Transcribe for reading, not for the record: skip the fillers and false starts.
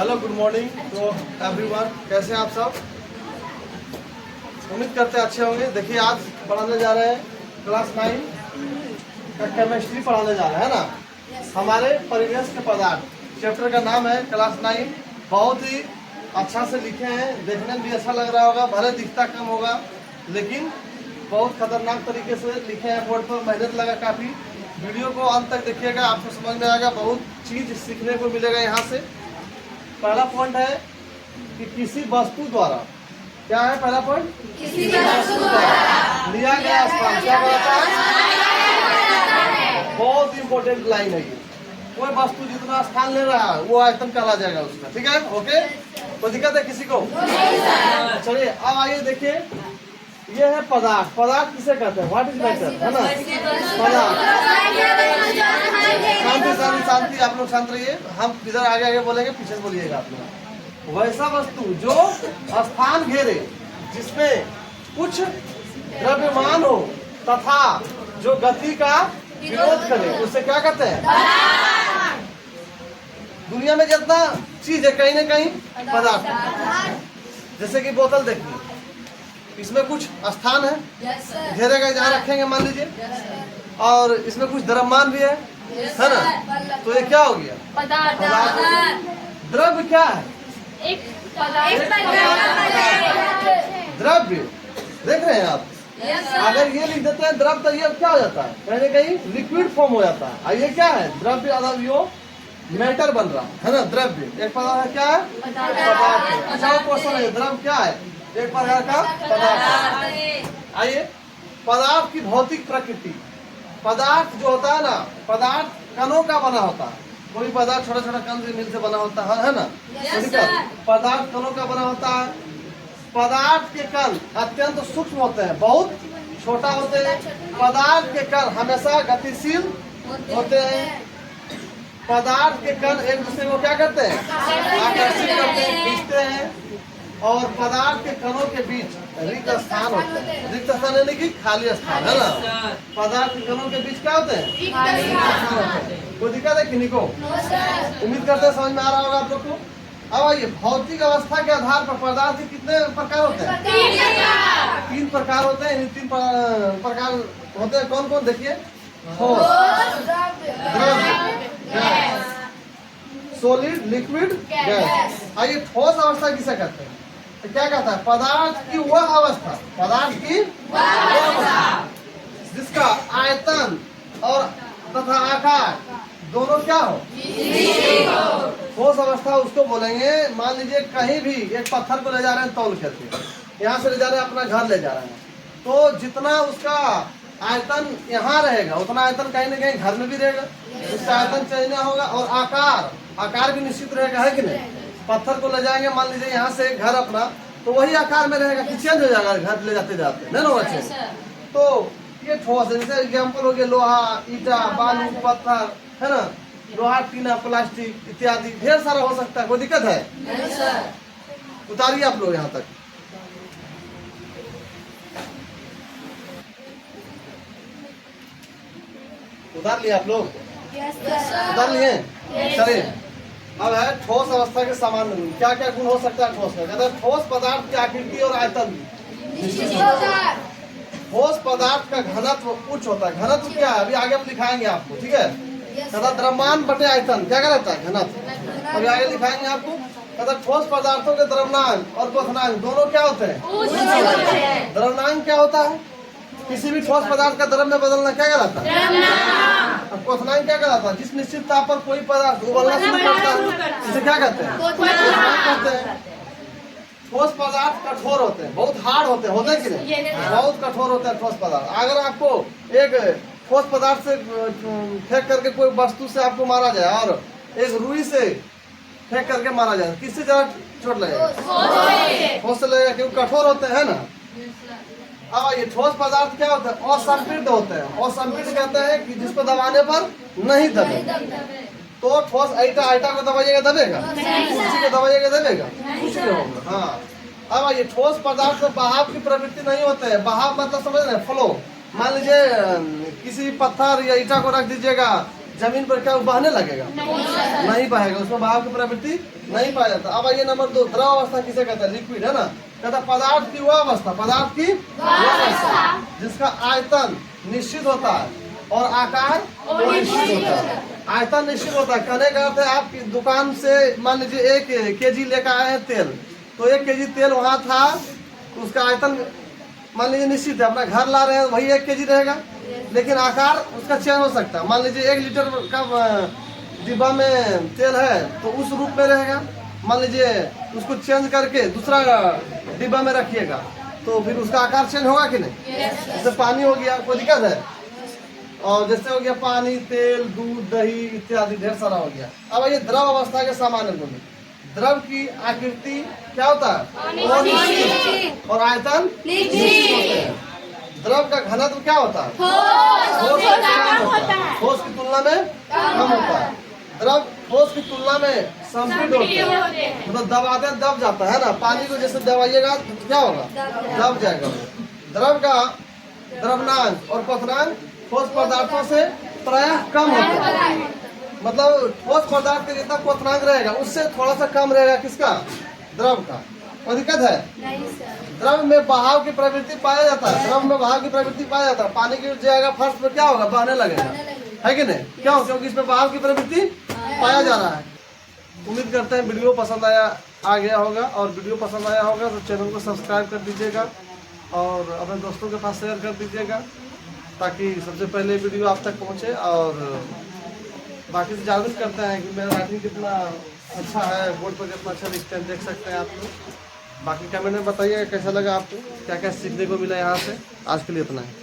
Hello good morning तो everyone, कैसे हैं आप सब। उम्मीद करते हैं अच्छे होंगे। देखिए आज पढ़ाने जा रहे हैं क्लास 9 का केमिस्ट्री पढ़ाने जा रहे हैं ना। हमारे परिवेश के पदार्थ चैप्टर का नाम है क्लास 9। बहुत ही अच्छा से लिखे हैं, देखने में भी अच्छा लग रहा होगा, भले दिखता कम होगा लेकिन बहुत खतरनाक तरीके से लिखे हैं। बोर्ड पर मेहनत लगा काफ़ी। वीडियो को अंत तक देखिएगा, आपको समझ में आएगा, बहुत चीज़ सीखने को मिलेगा यहाँ से। पहला पॉइंट है कि किसी वस्तु द्वारा, क्या है पहला पॉइंट, किसी वस्तु द्वारा लिया गया स्थान क्या कहलाता है। बहुत इंपॉर्टेंट लाइन है ये। कोई वस्तु जितना स्थान ले रहा है वो आयतन कहला जाएगा उसका, ठीक है। ओके, कोई दिक्कत है किसी को? चलिए अब आइए देखिए, ये है पदार्थ। पदार्थ किसे कहते हैं? व्हाट इज मैटर, है ना। पदार्थ, शांति शांति शांति, आप लोग शांत रहिए। हम इधर आगे आगे बोलेंगे, पीछे से बोलिएगा आप लोग। वैसा वस्तु जो स्थान घेरे, जिसमें कुछ द्रव्यमान हो तथा जो गति का विरोध करे, उसे क्या कहते हैं? दुनिया में जितना चीज है कहीं न कहीं पदार्थ। जैसे कि बोतल देखिए, इसमें कुछ स्थान है, घेरे गए जहाँ रखेंगे मान लीजिए, और इसमें कुछ द्रव्यमान भी है ना। तो ये क्या हो गया? पदार्थ। द्रव्य क्या है? एक द्रव्य। देख रहे हैं आप, अगर ये लिख देते हैं द्रव्य तो ये क्या हो जाता है? कहीं न कहीं लिक्विड फॉर्म हो जाता है। और ये क्या है? द्रव्य। अगर यो मैटर बन रहा है ना, द्रव्य एक पदार्थ है। क्या है? पदार्थ। अच्छा क्वेश्चन है, द्रव्य क्या है? एक प्रकार का पदार्थ। आइए, पदार्थ की भौतिक प्रकृति। पदार्थ जो होता है ना, पदार्थ कणों का बना होता है। कोई पदार्थ छोटा छोटा कण से मिल से बना होता है ना। पदार्थ कणों का बना होता है। पदार्थ के कण अत्यंत सूक्ष्म होते हैं, बहुत छोटा होते हैं। पदार्थ के कण हमेशा गतिशील होते हैं। पदार्थ के कण एक दूसरे को क्या करते हैं? आकर्षित करते हैं, खींचते हैं। और पदार्थ के कणों के बीच रिक्त स्थान होते हैं। रिक्त स्थान यानी कि खाली स्थान, है ना। पदार्थ के कणों के बीच क्या होते हैं? कोई दिक्कत है किन्हीं को? उम्मीद करते हैं समझ में आ रहा होगा आप लोग को। अब आइए, भौतिक अवस्था के आधार पर पदार्थ के कितने प्रकार होते हैं? 3 प्रकार होते हैं। 3 प्रकार होते हैं। कौन कौन? देखिए, ठोस, द्रव्य, गैस, सॉलिड, लिक्विड, गैस। आइए, ठोस अवस्था किसे कहते हैं? तो क्या कहता है? पदार्थ की वह अवस्था, पदार्थ की वह अवस्था जिसका आयतन और तथा आकार दोनों क्या हो? ठोस अवस्था उसको बोलेंगे। मान लीजिए कहीं भी एक पत्थर को ले जा रहे हैं तौल करके, यहाँ से ले जा रहे हैं, अपना घर ले जा रहे हैं, तो जितना उसका आयतन यहाँ रहेगा उतना आयतन कहीं ना कहीं घर में भी रहेगा। उसका आयतन चेंज नहीं होगा। और आकार भी निश्चित रहेगा, है कि नहीं। पत्थर को ले जाएंगे मान लीजिए यहाँ से घर अपना, तो वही आकार में रहेगा कि चेंज हो जाएगा घर ले जाते जाते, नहीं होगा चेंज। तो ये ठोस है। जैसे एग्जाम्पल हो गया लोहा, ईटा, बालू, पत्थर, है ना। लोहा, टीना, प्लास्टिक इत्यादि ढेर सारा हो सकता है। कोई दिक्कत है? उतारिए आप लोग यहाँ तक। उतार लिए आप लोग? उतार लिए? चलिए, अब है ठोस अवस्था के समान क्या क्या गुण हो सकता है ठोस का। कहते हैं ठोस पदार्थ की आकृति और आयतन ठोस पदार्थ का घनत्व उच्च होता है। घनत्व क्या है? अभी आगे हम दिखाएंगे आपको, ठीक है। कहता द्रव्यमान बटे आयतन क्या कहता है? घनत्व। अभी आगे दिखाएंगे आपको। कहता ठोस पदार्थों के द्रव्यमान और क्वथनांक दोनों क्या होते हैं? द्रव्यमान क्या होता है? किसी भी ठोस पदार्थ का द्रव में बदलना क्या कहलाता है? क्वथनांक क्या कहलाता है? जिस निश्चित ताप पर कोई पदार्थ उबलना शुरू करता है इसे क्या कहते हैं? कहते हैं। ठोस पदार्थ कठोर होते हैं, बहुत हार्ड होते हैं कि नहीं? बहुत कठोर होते हैं ठोस पदार्थ। अगर आपको एक ठोस पदार्थ से फेंक करके कोई वस्तु से आपको मारा जाए और एक रुई से फेंक करके मारा जाए, किससे ज्यादा चोट लगेगा? ठोस से लगेगा, क्योंकि कठोर होते हैं ना। अब ये ठोस पदार्थ क्या होता है? असंपीड़ित होते हैं। असंपीड़ित कहते हैं कि जिसको दबाने पर नहीं दबे। तो ठोस आइटा को दबाइएगा दबेगा? कुर्सी को दबाइएगा दबेगा? कुछ नहीं होगा। हाँ, अब ये ठोस पदार्थ में बहाव की प्रवृत्ति नहीं होते है। बहाव मतलब समझ रहे हैं? फ्लो। मान लीजिए किसी पत्थर या ईटा को रख दीजिएगा, जमीन पर क्या वो बहने लगेगा? नहीं बहेगा, उसमें बहाव की प्रवृत्ति नहीं पाया जाता। अब आइए नंबर 2, द्रव अवस्था किसे कहते हैं? लिक्विड है ना, कहता है पदार्थ की वह अवस्था, पदार्थ की वह अवस्था जिसका आयतन निश्चित होता है और आकार निश्चित होता है। आयतन निश्चित होता है, कहने का अर्थ है आप दुकान से मान लीजिए 1 kg लेकर आए हैं तेल, तो 1 kg तेल वहाँ था, उसका आयतन मान लीजिए निश्चित है। अपना घर ला रहे हैं वही 1 kg रहेगा, लेकिन आकार उसका चेंज हो सकता है। मान लीजिए 1 लीटर का डिब्बा में तेल है तो उस रूप में रहेगा, मान लीजिए उसको चेंज करके दूसरा डिब्बा में रखिएगा तो फिर उसका आकार चेंज होगा कि नहीं? जैसे पानी हो गया, कोई दिक्कत है? और जैसे हो गया पानी, तेल, दूध, दही इत्यादि ढेर सारा हो गया। अब ये द्रव अवस्था के सामान्य गुण। द्रव की आकृति क्या होता है? अनिश्चित और आयतन निश्चित होते हैं। द्रव का घनत्व क्या होता है? ठोस की तुलना में कम होता है। द्रव ठोस की तुलना में संपीड़ित होते हैं, मतलब दबाते हैं दब जाता है ना। पानी को जैसे दबाइएगा तो क्या होगा? दब जाएगा। द्रव का द्रवनांक और क्वथनांक ठोस पदार्थों से प्रायः कम होता है, मतलब ठोस पदार्थ का जितना क्वथनांक रहेगा उससे थोड़ा सा कम रहेगा किसका? द्रव का। कोई दिक्कत है? द्रव में बहाव की प्रवृत्ति पाया जाता है, द्रव में बहाव की प्रवृत्ति पाया जाता है। पानी गिर जाएगा फर्श पर, क्या होगा? बहने लगेगा, है कि नहीं? क्यों? क्योंकि इसमें बहाव की प्रवृत्ति पाया जा रहा है। उम्मीद करते हैं वीडियो पसंद आ गया होगा, और वीडियो पसंद आया होगा तो चैनल को सब्सक्राइब कर दीजिएगा और अपने दोस्तों के पास शेयर कर दीजिएगा ताकि सबसे पहले वीडियो आप तक पहुँचे। और बाकी से जागरूक करते हैं कि मेरा राइटिंग कितना अच्छा है, बोर्ड पर कितना अच्छा लिखते हैं, देख सकते हैं आप लोग। बाकी कमेंट में बताइएगा कैसा लगा आपको, क्या क्या सीखने को मिला यहाँ से। आज के लिए इतना है।